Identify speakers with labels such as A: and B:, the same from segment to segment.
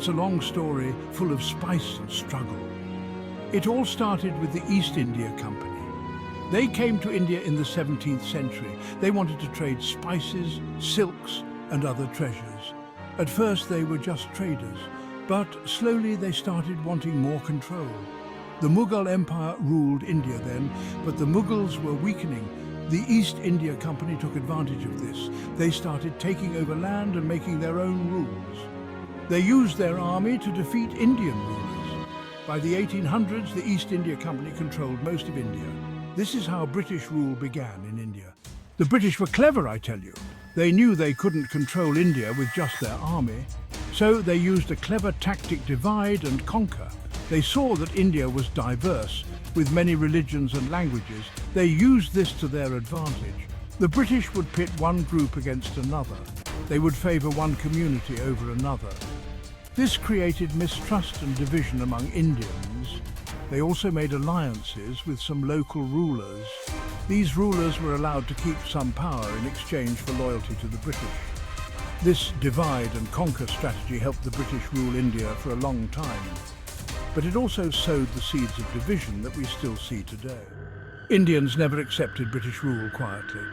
A: It's a long story full of spice and struggle. It all started with the East India Company. They came to India in the 17th century. They wanted to trade spices, silks, and other treasures. At first they were just traders, but slowly they started wanting more control. The Mughal Empire ruled India then, but the Mughals were weakening. The East India Company took advantage of this. They started taking over land and making their own rules. They used their army to defeat Indian rulers. By the 1800s, the East India Company controlled most of India. This is how British rule began in India. The British were clever, I tell you. They knew they couldn't control India with just their army, so they used a clever tactic: divide and conquer. They saw that India was diverse, with many religions and languages. They used this to their advantage. The British would pit one group against another. They would favour one community over another. This created mistrust and division among Indians. They also made alliances with some local rulers. These rulers were allowed to keep some power in exchange for loyalty to the British. This divide and conquer strategy helped the British rule India for a long time. But it also sowed the seeds of division that we still see today. Indians never accepted British rule quietly.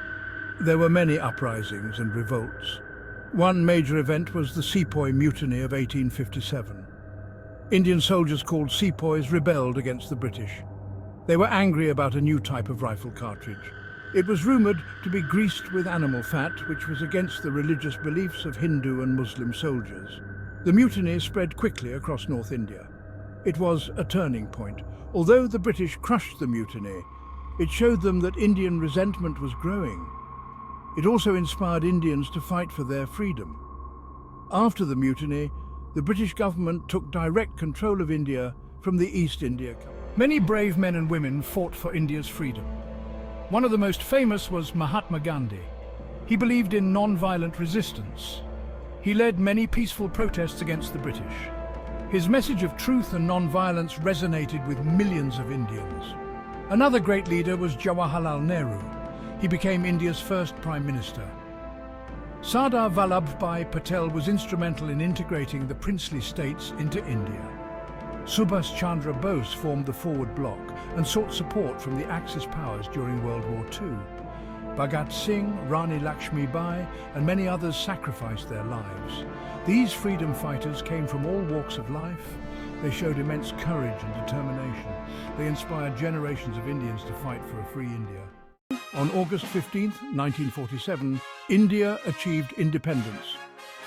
A: There were many uprisings and revolts. One major event was the Sepoy Mutiny of 1857. Indian soldiers called sepoys rebelled against the British. They were angry about a new type of rifle cartridge. It was rumoured to be greased with animal fat, which was against the religious beliefs of Hindu and Muslim soldiers. The mutiny spread quickly across North India. It was a turning point. Although the British crushed the mutiny, it showed them that Indian resentment was growing. It also inspired Indians to fight for their freedom. After the mutiny, the British government took direct control of India from the East India Company.
B: Many brave men and women fought for India's freedom. One of the most famous was Mahatma Gandhi. He believed in non-violent resistance. He led many peaceful protests against the British. His message of truth and non-violence resonated with millions of Indians. Another great leader was Jawaharlal Nehru. He became India's first Prime Minister. Sardar Vallabhbhai Patel was instrumental in integrating the princely states into India. Subhas Chandra Bose formed the Forward Bloc and sought support from the Axis powers during World War II. Bhagat Singh, Rani Lakshmi Bai, and many others sacrificed their lives. These freedom fighters came from all walks of life. They showed immense courage and determination. They inspired generations of Indians to fight for a free India. On August 15, 1947, India achieved independence.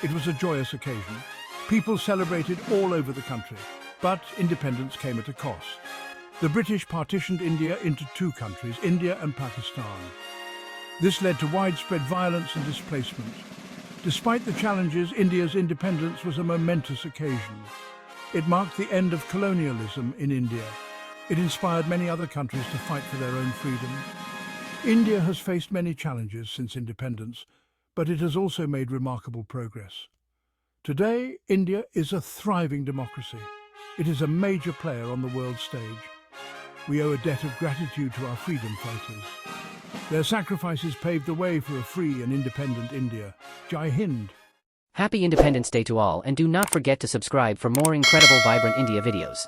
B: It was a joyous occasion. People celebrated all over the country, but independence came at a cost. The British partitioned India into two countries, India and Pakistan. This led to widespread violence and displacement. Despite the challenges, India's independence was a momentous occasion. It marked the end of colonialism in India. It inspired many other countries to fight for their own freedom. India has faced many challenges since independence, but it has also made remarkable progress. Today, India is a thriving democracy. It is a major player on the world stage. We owe a debt of gratitude to our freedom fighters. Their sacrifices paved the way for a free and independent India. Jai Hind.
C: Happy Independence Day to all, and do not forget to subscribe for more incredible Vibrant India videos.